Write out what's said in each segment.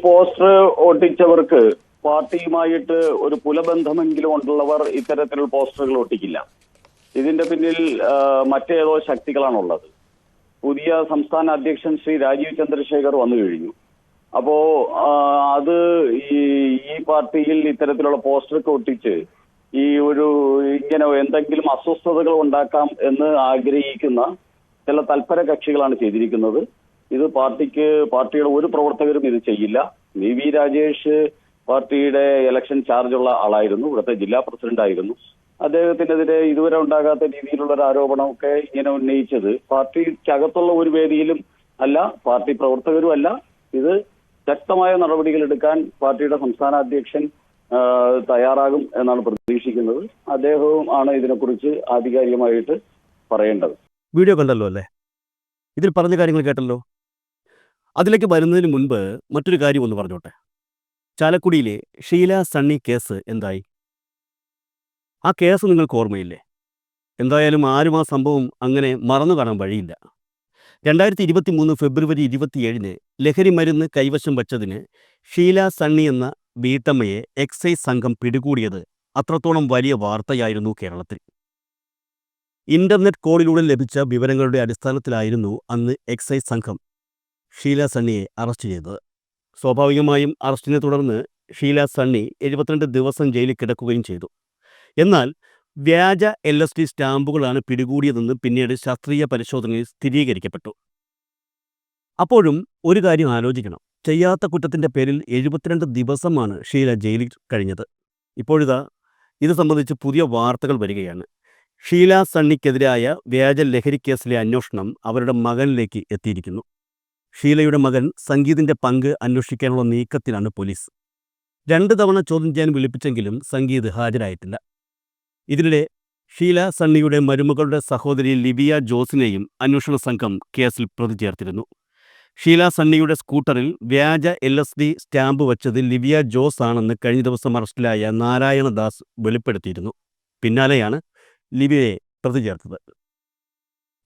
Poster ഒട്ടിച്ചവർക്ക് പാർട്ടിയുമായിട്ട് ഒരു കുലബന്ധമെങ്കിലും ഉള്ളവർ ഇത്തരത്തിലുള്ള പോസ്റ്ററുകൾ ഒട്ടിക്കില്ല. ഇതിന്റെ പിന്നിൽ മറ്റേതോ ശക്തികളാണുള്ളത്. പുതിയ സംസ്ഥാന അധ്യക്ഷൻ ശ്രീ രാജീവ് ചന്ദ്രശേഖർ വന്നു കഴിഞ്ഞു. അപ്പോ അത് ഈ പാർട്ടിയിൽ ഇത്തരത്തിലുള്ള പോസ്റ്ററൊക്കെ ഒട്ടിച്ച് ഇങ്ങനെ എന്തെങ്കിലും അസ്വസ്ഥതകൾ ഉണ്ടാക്കാം എന്ന് ആഗ്രഹിക്കുന്ന ചില തൽപര കക്ഷികളാണ് ചെയ്തിരിക്കുന്നത്. ഇത് പാർട്ടിയുടെ ഒരു പ്രവർത്തകരും ഇത് ചെയ്യില്ല. വി രാജേഷ് പാർട്ടിയുടെ ഇലക്ഷൻ ചാർജുള്ള ആളായിരുന്നു, ഇവിടുത്തെ ജില്ലാ പ്രസിഡന്റ് ആയിരുന്നു. അദ്ദേഹത്തിനെതിരെ ഇതുവരെ ഉണ്ടാകാത്ത രീതിയിലുള്ള ഒരു ആരോപണമൊക്കെ ഇങ്ങനെ ഉന്നയിച്ചത് പാർട്ടിക്കകത്തുള്ള ഒരു വേദിയിലും അല്ല, പാർട്ടി പ്രവർത്തകരും അല്ല. ഇത് ശക്തമായ നടപടികൾ എടുക്കാൻ പാർട്ടിയുടെ സംസ്ഥാന അധ്യക്ഷൻ തയ്യാറാകും എന്നാണ് പ്രതീക്ഷിക്കുന്നത്. അദ്ദേഹവും ആണ് ഇതിനെക്കുറിച്ച് ആധികാരികമായിട്ട് പറയേണ്ടത്. വീഡിയോ കണ്ടല്ലോ അല്ലേ? ഇതിൽ പറഞ്ഞ കാര്യങ്ങൾ കേട്ടല്ലോ. അതിലേക്ക് വരുന്നതിന് മുൻപ് മറ്റൊരു കാര്യം ഒന്ന് പറഞ്ഞോട്ടെ. ചാലക്കുടിയിലെ ഷീല സണ്ണി കേസ് എന്തായി? ആ കേസ് നിങ്ങൾക്ക് ഓർമ്മയില്ലേ? എന്തായാലും ആരും ആ സംഭവം അങ്ങനെ മറന്നു കാണാൻ വഴിയില്ല. 2023 ഫെബ്രുവരി 27 ലഹരി മരുന്ന് കൈവശം വച്ചതിന് ഷീല സണ്ണി എന്ന വീട്ടമ്മയെ എക്സൈസ് സംഘം പിടികൂടിയത് അത്രത്തോളം വലിയ വാർത്തയായിരുന്നു കേരളത്തിൽ. ഇന്റർനെറ്റ് കോളിലൂടെ ലഭിച്ച വിവരങ്ങളുടെ അടിസ്ഥാനത്തിലായിരുന്നു അന്ന് എക്സൈസ് സംഘം ഷീല സണ്ണിയെ അറസ്റ്റ് ചെയ്തത്. സ്വാഭാവികമായും അറസ്റ്റിനെ തുടർന്ന് ഷീല സണ്ണി 72 ദിവസം ജയിലിൽ കിടക്കുകയും ചെയ്തു. എന്നാൽ വ്യാജ LSD സ്റ്റാമ്പുകളാണ് പിടികൂടിയതെന്ന് പിന്നീട് ശാസ്ത്രീയ പരിശോധനയിൽ സ്ഥിരീകരിക്കപ്പെട്ടു. അപ്പോഴും ഒരു കാര്യം ആലോചിക്കണം. ചെയ്യാത്ത കുറ്റത്തിന്റെ പേരിൽ 72 ദിവസമാണ് ഷീല ജയിലിൽ കഴിഞ്ഞത്. ഇപ്പോഴിതാ ഇത് സംബന്ധിച്ച് പുതിയ വാർത്തകൾ വരികയാണ്. ഷീല സണ്ണിക്കെതിരായ വ്യാജ ലഹരി കേസിലെ അന്വേഷണം അവരുടെ മകനിലേക്ക് എത്തിയിരിക്കുന്നു. ഷീലയുടെ മകൻ സംഗീതിന്റെ പങ്ക് അന്വേഷിക്കാനുള്ള നീക്കത്തിലാണ് പോലീസ്. 2 തവണ ചോദ്യം ചെയ്യാൻ വിളിപ്പിച്ചെങ്കിലും സംഗീത് ഹാജരായിട്ടില്ല. ഇതിനിടെ ഷീല സണ്ണിയുടെ മരുമകളുടെ സഹോദരി ലിബിയ ജോസിനെയും അന്വേഷണ സംഘം കേസിൽ പ്രതി ചേർത്തിരുന്നു. ഷീല സണ്ണിയുടെ സ്കൂട്ടറിൽ വ്യാജ LSD സ്റ്റാമ്പ് വച്ചത് ലിബിയ ജോസ് ആണെന്ന് കഴിഞ്ഞ ദിവസം അറസ്റ്റിലായ നാരായണദാസ് വെളിപ്പെടുത്തിയിരുന്നു. പിന്നാലെയാണ് ലിബിയയെ പ്രതി ചേർത്തത്.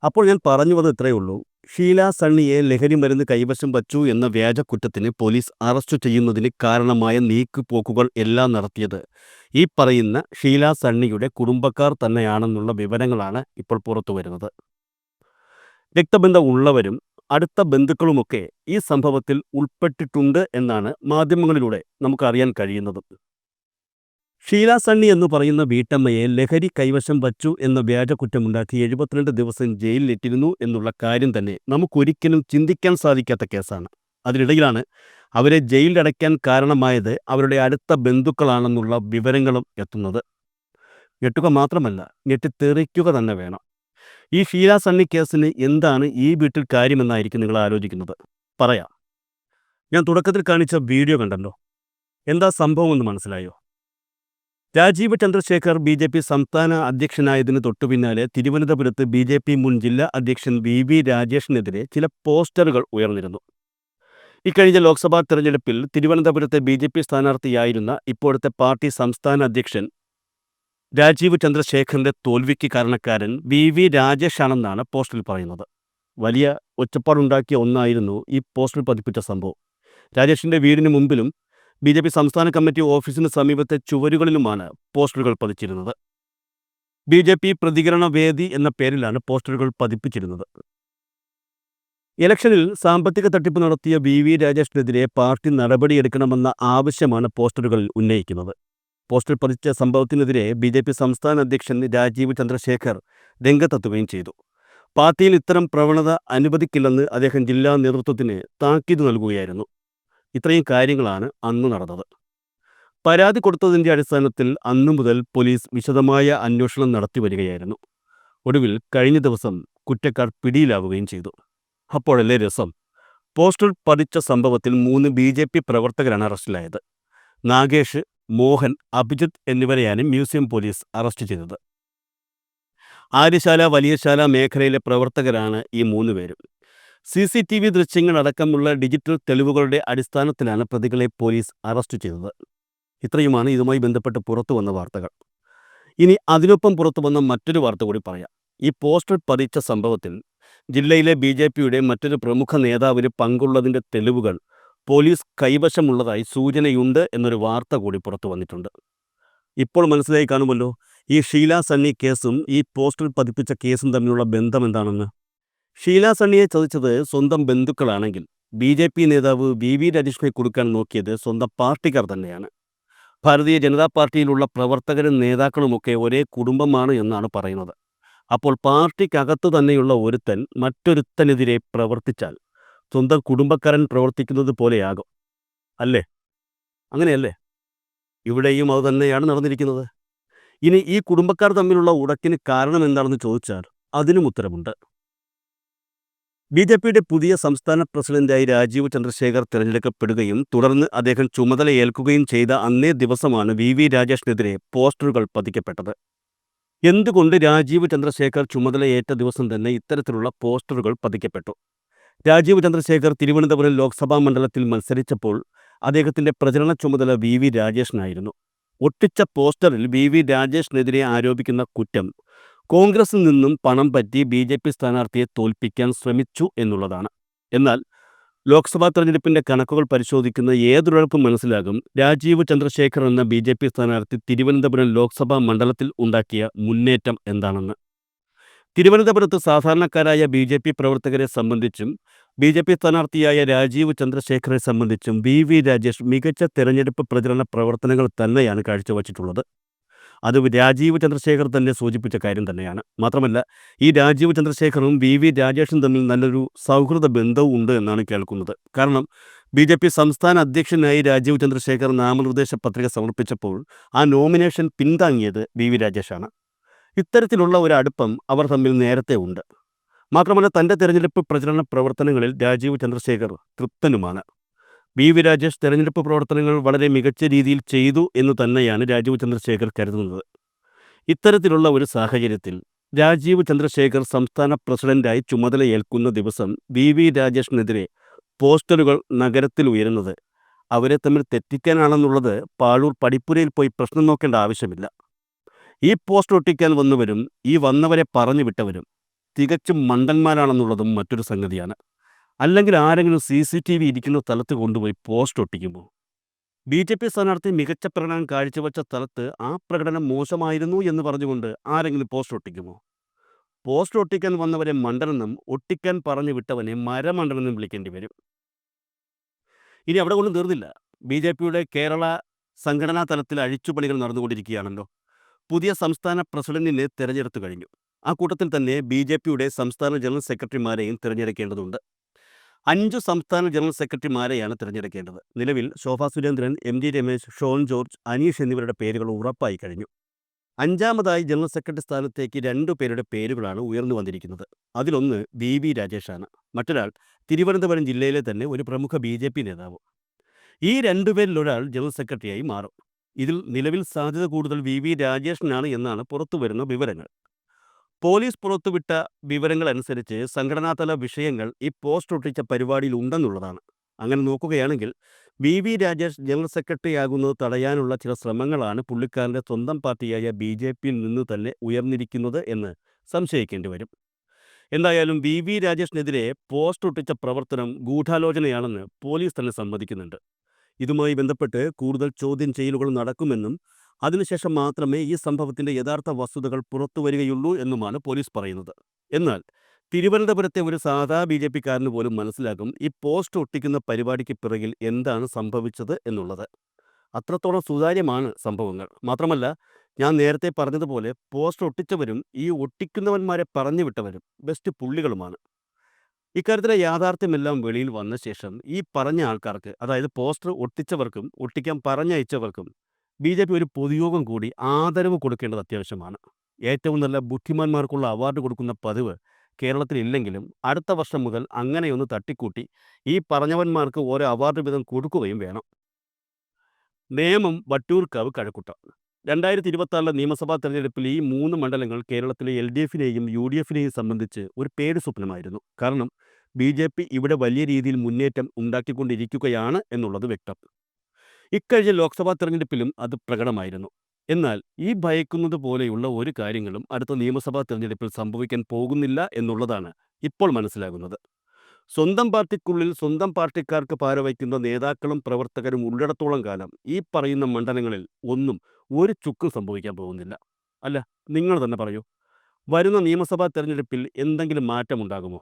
അപ്പോൾ ഞാൻ പറഞ്ഞു വന്നത് ഇത്രയേ ഉള്ളൂ. ഷീല സണ്ണിയെ ലഹരി മരുന്ന് കൈവശം വച്ചു എന്ന വ്യാജ കുറ്റത്തിന് പോലീസ് അറസ്റ്റ് ചെയ്യുന്നതിന് കാരണമായ നീക്കുപോക്കുകൾ എല്ലാം നടത്തിയത് ഈ പറയുന്ന ഷീല സണ്ണിയുടെ കുടുംബക്കാർ തന്നെയാണെന്നുള്ള വിവരങ്ങളാണ് ഇപ്പോൾ പുറത്തു വരുന്നത്. രക്തബന്ധം ഉള്ളവരും അടുത്ത ബന്ധുക്കളുമൊക്കെ ഈ സംഭവത്തിൽ ഉൾപ്പെട്ടിട്ടുണ്ട് എന്നാണ് മാധ്യമങ്ങളിലൂടെ നമുക്കറിയാൻ കഴിയുന്നത്. ഷീല സണ്ണി എന്ന് പറയുന്ന വീട്ടമ്മയെ ലഹരി കൈവശം വച്ചു എന്ന വ്യാജ കുറ്റമുണ്ടാക്കി 72 ദിവസം ജയിലിലിട്ടിരുന്നു എന്നുള്ള കാര്യം തന്നെ നമുക്കൊരിക്കലും ചിന്തിക്കാൻ സാധിക്കാത്ത കേസാണ്. അതിനിടയിലാണ് അവരെ ജയിലിലടയ്ക്കാൻ കാരണമായത് അവരുടെ അടുത്ത ബന്ധുക്കളാണെന്നുള്ള വിവരങ്ങളും എത്തുന്നത്. ഞെട്ടുക മാത്രമല്ല, ഞെട്ടിത്തെറിക്കുക തന്നെ വേണം. ഈ ഷീല സണ്ണി കേസിന് എന്താണ് ഈ വീട്ടിൽ കാര്യമെന്നായിരിക്കും നിങ്ങൾ ആലോചിക്കുന്നത്. പറയാം. ഞാൻ തുടക്കത്തിൽ കാണിച്ച വീഡിയോ കണ്ടല്ലോ. എന്താ സംഭവം എന്ന് മനസ്സിലായോ? രാജീവ് ചന്ദ്രശേഖർ BJP സംസ്ഥാന അധ്യക്ഷനായതിന് തൊട്ടുപിന്നാലെ തിരുവനന്തപുരത്ത് BJP മുൻ ജില്ലാ അധ്യക്ഷൻ VV രാജേഷിനെതിരെ ചില പോസ്റ്ററുകൾ ഉയർന്നിരുന്നു. ഇക്കഴിഞ്ഞ ലോക്സഭാ തെരഞ്ഞെടുപ്പിൽ തിരുവനന്തപുരത്തെ BJP സ്ഥാനാർത്ഥിയായിരുന്ന ഇപ്പോഴത്തെ പാർട്ടി സംസ്ഥാന അധ്യക്ഷൻ രാജീവ് ചന്ദ്രശേഖറിന്റെ തോൽവിക്ക് കാരണക്കാരൻ VV രാജേഷാണെന്നാണ് പോസ്റ്ററിൽ പറയുന്നത്. വലിയ ഒച്ചപ്പാടുണ്ടാക്കിയ ഒന്നായിരുന്നു ഈ പോസ്റ്ററിൽ പതിപ്പിച്ച സംഭവം. രാജേഷിന്റെ വീടിന് മുമ്പിലും BJP സംസ്ഥാന കമ്മിറ്റി ഓഫീസിന് സമീപത്തെ ചുവരുകളിലുമാണ് പോസ്റ്ററുകൾ പതിച്ചിരുന്നത്. BJP പ്രതികരണ വേദി എന്ന പേരിലാണ് പോസ്റ്ററുകൾ പതിപ്പിച്ചിരുന്നത്. ഇലക്ഷനിൽ സാമ്പത്തിക തട്ടിപ്പ് നടത്തിയ VV രാജേഷിനെതിരെ പാർട്ടി നടപടിയെടുക്കണമെന്ന ആവശ്യമാണ് പോസ്റ്ററുകളിൽ ഉന്നയിക്കുന്നത്. പോസ്റ്റർ പതിച്ച സംഭവത്തിനെതിരെ BJP സംസ്ഥാന അധ്യക്ഷൻ രാജീവ് ചന്ദ്രശേഖർ രംഗത്തെത്തുകയും ചെയ്തു. പാർട്ടിയിൽ ഇത്തരം പ്രവണത അനുവദിക്കില്ലെന്ന് അദ്ദേഹം ജില്ലാ നേതൃത്വത്തിന് താക്കീത് നൽകുകയായിരുന്നു. ഇത്രയും കാര്യങ്ങളാണ് അന്ന് നടന്നത്. പരാതി കൊടുത്തതിൻ്റെ അടിസ്ഥാനത്തിൽ അന്നു മുതൽ പോലീസ് വിശദമായ അന്വേഷണം നടത്തി വരികയായിരുന്നു. ഒടുവിൽ കഴിഞ്ഞ ദിവസം കുറ്റക്കാർ പിടിയിലാവുകയും ചെയ്തു. അപ്പോഴല്ലേ രസം. പോസ്റ്റർ പതിച്ച സംഭവത്തിൽ 3 BJP പ്രവർത്തകരാണ് അറസ്റ്റിലായത്. നാഗേഷ്, മോഹൻ, അഭിജിത്ത് എന്നിവരെയാണ് മ്യൂസിയം പോലീസ് അറസ്റ്റ് ചെയ്തത്. ആര്യശാല, വലിയശാല മേഖലയിലെ പ്രവർത്തകരാണ് ഈ 3 പേരും. CCTV ദൃശ്യങ്ങളടക്കമുള്ള ഡിജിറ്റൽ തെളിവുകളുടെ അടിസ്ഥാനത്തിലാണ് പ്രതികളെ പോലീസ് അറസ്റ്റ് ചെയ്തത്. ഇത്രയുമാണ് ഇതുമായി ബന്ധപ്പെട്ട് പുറത്തു വന്ന വാർത്തകൾ. ഇനി അതിനൊപ്പം പുറത്തു വന്ന മറ്റൊരു വാർത്ത കൂടി പറയാം. ഈ പോസ്റ്റർ പതിച്ച സംഭവത്തിൽ ജില്ലയിലെ BJPയുടെ മറ്റൊരു പ്രമുഖ നേതാവിന് പങ്കുള്ളതിൻ്റെ തെളിവുകൾ പോലീസ് കൈവശമുള്ളതായി സൂചനയുണ്ട് എന്നൊരു വാർത്ത കൂടി പുറത്തു വന്നിട്ടുണ്ട്. ഇപ്പോൾ മനസ്സിലായി കാണുമല്ലോ ഈ ഷീല സണ്ണി കേസും ഈ പോസ്റ്റർ പതിപ്പിച്ച കേസും തമ്മിലുള്ള ബന്ധം എന്താണെന്ന്. ഷീല സണ്ണിയെ ചതിച്ചത് സ്വന്തം ബന്ധുക്കളാണെങ്കിൽ BJP നേതാവ് VV രാജേഷിനെ കൊടുക്കാൻ നോക്കിയത് സ്വന്തം പാർട്ടിക്കാർ തന്നെയാണ്. ഭാരതീയ ജനതാ പാർട്ടിയിലുള്ള പ്രവർത്തകരും നേതാക്കളുമൊക്കെ ഒരേ കുടുംബമാണ് എന്നാണ് പറയുന്നത്. അപ്പോൾ പാർട്ടിക്കകത്ത് തന്നെയുള്ള ഒരുത്തൻ മറ്റൊരുത്തനെതിരെ പ്രവർത്തിച്ചാൽ സ്വന്തം കുടുംബക്കാരൻ പ്രവർത്തിക്കുന്നത് പോലെയാകും അല്ലേ? അങ്ങനെയല്ലേ? ഇവിടെയും അത് തന്നെയാണ് നടന്നിരിക്കുന്നത്. ഇനി ഈ കുടുംബക്കാർ തമ്മിലുള്ള ഉടക്കിന് കാരണം എന്താണെന്ന് ചോദിച്ചാൽ അതിനും ഉത്തരമുണ്ട്. BJPയുടെ പുതിയ സംസ്ഥാന പ്രസിഡന്റായി രാജീവ് ചന്ദ്രശേഖർ തിരഞ്ഞെടുക്കപ്പെടുകയും തുടർന്ന് അദ്ദേഹം ചുമതലയേൽക്കുകയും ചെയ്ത അന്നേ ദിവസമാണ് VV രാജേഷിനെതിരെ പോസ്റ്ററുകൾ പതിക്കപ്പെട്ടത്. എന്തുകൊണ്ട് രാജീവ് ചന്ദ്രശേഖർ ചുമതലയേറ്റ ദിവസം തന്നെ ഇത്തരത്തിലുള്ള പോസ്റ്ററുകൾ പതിക്കപ്പെട്ടു? രാജീവ് ചന്ദ്രശേഖർ തിരുവനന്തപുരം ലോക്സഭാ മണ്ഡലത്തിൽ മത്സരിച്ചപ്പോൾ അദ്ദേഹത്തിന്റെ പ്രചരണ ചുമതല VV രാജേഷിനായിരുന്നു. ഒട്ടിച്ച പോസ്റ്ററിൽ VV രാജേഷിനെതിരെ ആരോപിക്കുന്ന കുറ്റം കോൺഗ്രസിൽ നിന്നും പണം പറ്റി BJP സ്ഥാനാർത്ഥിയെ തോൽപ്പിക്കാൻ ശ്രമിച്ചു എന്നുള്ളതാണ്. എന്നാൽ ലോക്സഭാ തെരഞ്ഞെടുപ്പിന്റെ കണക്കുകൾ പരിശോധിക്കുന്ന ഏതൊരാൾക്കും മനസ്സിലാകും രാജീവ് ചന്ദ്രശേഖർ എന്ന BJP സ്ഥാനാർത്ഥി തിരുവനന്തപുരം ലോക്സഭാ മണ്ഡലത്തിൽ ഉണ്ടാക്കിയ മുന്നേറ്റം എന്താണെന്ന്. തിരുവനന്തപുരത്ത് സാധാരണക്കാരായ BJP പ്രവർത്തകരെ സംബന്ധിച്ചും BJP സ്ഥാനാർത്ഥിയായ രാജീവ് ചന്ദ്രശേഖറെ സംബന്ധിച്ചും VV രാജേഷ് മികച്ച തെരഞ്ഞെടുപ്പ് പ്രചരണ പ്രവർത്തനങ്ങൾ തന്നെയാണ് കാഴ്ചവച്ചിട്ടുള്ളത്. അത് രാജീവ് ചന്ദ്രശേഖർ തന്നെ സൂചിപ്പിച്ച കാര്യം തന്നെയാണ്. മാത്രമല്ല ഈ രാജീവ് ചന്ദ്രശേഖറും VV രാജേഷും തമ്മിൽ നല്ലൊരു സൗഹൃദ ബന്ധവും ഉണ്ട് എന്നാണ് കേൾക്കുന്നത്. കാരണം BJP സംസ്ഥാന അധ്യക്ഷനായി രാജീവ് ചന്ദ്രശേഖർ നാമനിർദ്ദേശ പത്രിക സമർപ്പിച്ചപ്പോൾ ആ നോമിനേഷൻ പിന്താങ്ങിയത് VV രാജേഷാണ്. ഇത്തരത്തിലുള്ള ഒരു അടുപ്പം അവർ തമ്മിൽ നേരത്തെ ഉണ്ട്. മാത്രമല്ല തൻ്റെ തെരഞ്ഞെടുപ്പ് പ്രചരണ പ്രവർത്തനങ്ങളിൽ രാജീവ് ചന്ദ്രശേഖർ തൃപ്തനുമാണ്. VV രാജേഷ് തെരഞ്ഞെടുപ്പ് പ്രവർത്തനങ്ങൾ വളരെ മികച്ച രീതിയിൽ ചെയ്തു എന്ന് തന്നെയാണ് രാജീവ് ചന്ദ്രശേഖർ കരുതുന്നത്. ഇത്തരത്തിലുള്ള ഒരു സാഹചര്യത്തിൽ രാജീവ് ചന്ദ്രശേഖർ സംസ്ഥാന പ്രസിഡന്റായി ചുമതലയേൽക്കുന്ന ദിവസം VV രാജേഷിനെതിരെ പോസ്റ്ററുകൾ നഗരത്തിൽ ഉയരുന്നത് അവരെ തമ്മിൽ തെറ്റിക്കാനാണെന്നുള്ളത് പാഴൂർ പടിപ്പുരയിൽ പോയി പ്രശ്നം നോക്കേണ്ട ആവശ്യമില്ല. ഈ പോസ്റ്റർ ഒട്ടിക്കാൻ വന്നവരും ഈ വന്നവരെ പറഞ്ഞു വിട്ടവരും തികച്ചും മണ്ടന്മാരാണെന്നുള്ളതും മറ്റൊരു സംഗതിയാണ്. അല്ലെങ്കിൽ ആരെങ്കിലും CCTV ഇരിക്കുന്ന സ്ഥലത്ത് കൊണ്ടുപോയി പോസ്റ്റർ ഒട്ടിക്കുമോ? BJP സ്ഥാനാർത്ഥി മികച്ച പ്രകടനം കാഴ്ചവെച്ച സ്ഥലത്ത് ആ പ്രകടനം മോശമായിരുന്നു എന്ന് പറഞ്ഞുകൊണ്ട് ആരെങ്കിലും പോസ്റ്റർ ഒട്ടിക്കുമോ? പോസ്റ്റർ ഒട്ടിക്കാൻ വന്നവരെ മണ്ടനെന്നും ഒട്ടിക്കാൻ പറഞ്ഞു വിട്ടവനെ മരമണ്ടനെന്നും വിളിക്കേണ്ടി വരും. ഇനി അവിടെ കൊണ്ട് തീർന്നില്ല. BJPയുടെ കേരള സംഘടനാ തലത്തിൽ അഴിച്ചുപണികൾ നടന്നുകൊണ്ടിരിക്കുകയാണല്ലോ. പുതിയ സംസ്ഥാന പ്രസിഡന്റിനെ തിരഞ്ഞെടുത്തു കഴിഞ്ഞു. ആ കൂട്ടത്തിൽ തന്നെ BJPയുടെ സംസ്ഥാന ജനറൽ സെക്രട്ടറിമാരെയും തിരഞ്ഞെടുക്കേണ്ടതുണ്ട്. 5 സംസ്ഥാന ജനറൽ സെക്രട്ടറിമാരെയാണ് തിരഞ്ഞെടുക്കേണ്ടത്. നിലവിൽ ശോഭാ സുരേന്ദ്രൻ, MD രമേശ്, ഷോൺ ജോർജ്, അനീഷ് എന്നിവരുടെ പേരുകൾ ഉറപ്പായി കഴിഞ്ഞു. 5ാമതായി ജനറൽ സെക്രട്ടറി സ്ഥാനത്തേക്ക് 2 പേരുടെ പേരുകളാണ് ഉയർന്നു വന്നിരിക്കുന്നത്. അതിലൊന്ന് VV രാജേഷാണ്. മറ്റൊരാൾ തിരുവനന്തപുരം ജില്ലയിലെ തന്നെ ഒരു പ്രമുഖ BJP നേതാവ്. ഈ 2 പേരിൽ ഒരാൾ ജനറൽ സെക്രട്ടറിയായി മാറും. ഇതിൽ നിലവിൽ സാധ്യത കൂടുതൽ VV രാജേഷിനാണ് എന്നാണ് പുറത്തുവരുന്ന വിവരങ്ങൾ. പോലീസ് പുറത്തുവിട്ട വിവരങ്ങൾ അനുസരിച്ച് സംഘടനാതല വിഷയങ്ങൾ ഈ പോസ്റ്റർ ഒട്ടിച്ച പരിപാടിയിൽ ഉണ്ടെന്നുള്ളതാണ്. അങ്ങനെ നോക്കുകയാണെങ്കിൽ VV രാജേഷ് ജനറൽ സെക്രട്ടറി ആകുന്നത് തടയാനുള്ള ചില ശ്രമങ്ങളാണ് പുള്ളിക്കാരൻ്റെ സ്വന്തം പാർട്ടിയായ BJPയിൽ നിന്ന് തന്നെ ഉയർന്നിരിക്കുന്നത് എന്ന് സംശയിക്കേണ്ടി വരും. എന്തായാലും VV രാജേഷിനെതിരെ പോസ്റ്റർ ഒട്ടിച്ച പ്രവർത്തനം ഗൂഢാലോചനയാണെന്ന് പോലീസ് തന്നെ സമ്മതിക്കുന്നുണ്ട്. ഇതുമായി ബന്ധപ്പെട്ട് കൂടുതൽ ചോദ്യം ചെയ്യലുകൾ നടക്കുമെന്നും അതിനുശേഷം മാത്രമേ ഈ സംഭവത്തിൻ്റെ യഥാർത്ഥ വസ്തുതകൾ പുറത്തുവരികയുള്ളൂ എന്നുമാണ് പോലീസ് പറയുന്നത്. എന്നാൽ തിരുവനന്തപുരത്തെ ഒരു സാധാ BJPക്കാരന് പോലും മനസ്സിലാകും ഈ പോസ്റ്റർ ഒട്ടിക്കുന്ന പരിപാടിക്ക് പിറകിൽ എന്താണ് സംഭവിച്ചത് എന്നുള്ളത്. അത്രത്തോളം സുതാര്യമാണ് സംഭവങ്ങൾ. മാത്രമല്ല ഞാൻ നേരത്തെ പറഞ്ഞതുപോലെ പോസ്റ്റർ ഒട്ടിച്ചവരും ഈ ഒട്ടിക്കുന്നവന്മാരെ പറഞ്ഞു വിട്ടവരും ബെസ്റ്റ് പുള്ളികളുമാണ്. ഇക്കാര്യത്തിലെ യാഥാർത്ഥ്യമെല്ലാം വെളിയിൽ വന്ന ശേഷം ഈ പറഞ്ഞ ആൾക്കാർക്ക്, അതായത് പോസ്റ്റർ ഒട്ടിച്ചവർക്കും ഒട്ടിക്കാൻ പറഞ്ഞയച്ചവർക്കും BJP ഒരു പൊതുയോഗം കൂടി ആദരവ് കൊടുക്കേണ്ടത് അത്യാവശ്യമാണ്. ഏറ്റവും നല്ല ബുദ്ധിമാന്മാർക്കുള്ള അവാർഡ് കൊടുക്കുന്ന പതിവ് കേരളത്തിൽ ഇല്ലെങ്കിലും അടുത്ത വർഷം മുതൽ അങ്ങനെയൊന്ന് തട്ടിക്കൂട്ടി ഈ പറഞ്ഞവന്മാർക്ക് ഓരോ അവാർഡ് വീതം കൊടുക്കുകയും വേണം. നേമം, വട്ടിയൂർക്കാവ്, കഴക്കൂട്ടം. 2026 നിയമസഭാ തെരഞ്ഞെടുപ്പിൽ ഈ 3 മണ്ഡലങ്ങൾ കേരളത്തിലെ LDFനെയും UDFനെയും സംബന്ധിച്ച് ഒരു പേടി സ്വപ്നമായിരുന്നു. കാരണം BJP ഇവിടെ വലിയ രീതിയിൽ മുന്നേറ്റം ഉണ്ടാക്കിക്കൊണ്ടിരിക്കുകയാണ് എന്നുള്ളത് വ്യക്തം. ഇക്കഴിഞ്ഞ ലോക്സഭാ തെരഞ്ഞെടുപ്പിലും അത് പ്രകടമായിരുന്നു. എന്നാൽ ഈ ഭയക്കുന്നത് പോലെയുള്ള ഒരു കാര്യങ്ങളും അടുത്ത നിയമസഭാ തെരഞ്ഞെടുപ്പിൽ സംഭവിക്കാൻ പോകുന്നില്ല എന്നുള്ളതാണ് ഇപ്പോൾ മനസ്സിലാകുന്നത്. സ്വന്തം പാർട്ടിക്കുള്ളിൽ സ്വന്തം പാർട്ടിക്കാർക്ക് പാരവയ്ക്കുന്ന നേതാക്കളും പ്രവർത്തകരും ഉള്ളിടത്തോളം കാലം ഈ പറയുന്ന മണ്ഡലങ്ങളിൽ ഒന്നും ഒരു ചുക്കും സംഭവിക്കാൻ പോകുന്നില്ല. അല്ല, നിങ്ങൾ തന്നെ പറയൂ. വരുന്ന നിയമസഭാ തെരഞ്ഞെടുപ്പിൽ എന്തെങ്കിലും മാറ്റമുണ്ടാകുമോ?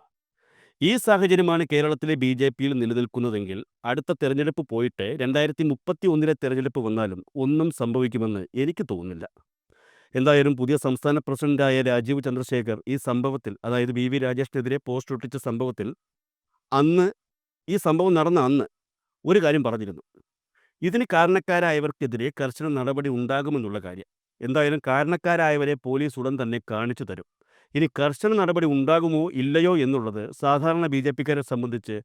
ഈ സാഹചര്യമാണ് കേരളത്തിലെ BJPയിൽ നിലനിൽക്കുന്നതെങ്കിൽ അടുത്ത തെരഞ്ഞെടുപ്പ് പോയിട്ട് 2031 തെരഞ്ഞെടുപ്പ് വന്നാലും ഒന്നും സംഭവിക്കുമെന്ന് എനിക്ക് തോന്നുന്നില്ല. എന്തായാലും പുതിയ സംസ്ഥാന പ്രസിഡന്റായ രാജീവ് ചന്ദ്രശേഖർ ഈ സംഭവത്തിൽ, അതായത് VV രാജേഷിനെതിരെ പോസ്റ്റ് ഒട്ടിച്ച സംഭവത്തിൽ, ഈ സംഭവം നടന്ന അന്ന് ഒരു കാര്യം പറഞ്ഞിരുന്നു. ഇതിന് കാരണക്കാരായവർക്കെതിരെ കർശന നടപടി ഉണ്ടാകുമെന്നുള്ള കാര്യം. എന്തായാലും കാരണക്കാരായവരെ പോലീസ് ഉടൻ തന്നെ കാണിച്ചു തരും. ഇനി കർശന നടപടി ഉണ്ടാകുമോ ഇല്ലയോ എന്നുള്ളത് സാധാരണ BJPക്കാരെ സംബന്ധിച്ച്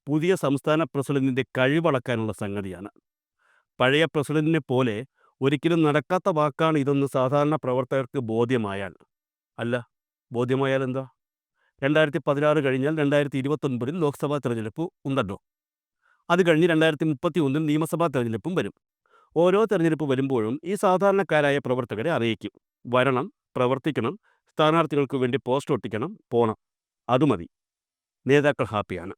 പുതിയ സംസ്ഥാന പ്രസിഡന്റിന്റെ കഴിവളക്കാനുള്ള സംഗതിയാണ്. പഴയ പ്രസിഡന്റിനെ പോലെ ഒരിക്കലും നടക്കാത്ത വാക്കാണ് ഇതെന്ന് സാധാരണ പ്രവർത്തകർക്ക് ബോധ്യമായാൽ എന്താ? 2016 കഴിഞ്ഞാൽ 2029 ലോക്സഭാ തെരഞ്ഞെടുപ്പ് ഉണ്ടല്ലോ. അത് കഴിഞ്ഞ് 2031 നിയമസഭാ തെരഞ്ഞെടുപ്പും വരും. ഓരോ തെരഞ്ഞെടുപ്പ് വരുമ്പോഴും ഈ സാധാരണക്കാരായ പ്രവർത്തകരെ അറിയിക്കും. വരണം, പ്രവർത്തിക്കണം, സ്ഥാനാർത്ഥികൾക്ക് വേണ്ടി പോസ്റ്റ് ഒട്ടിക്കണം, പോണം. അതുമതി. നേതാക്കൾ ഹാപ്പിയാണ്.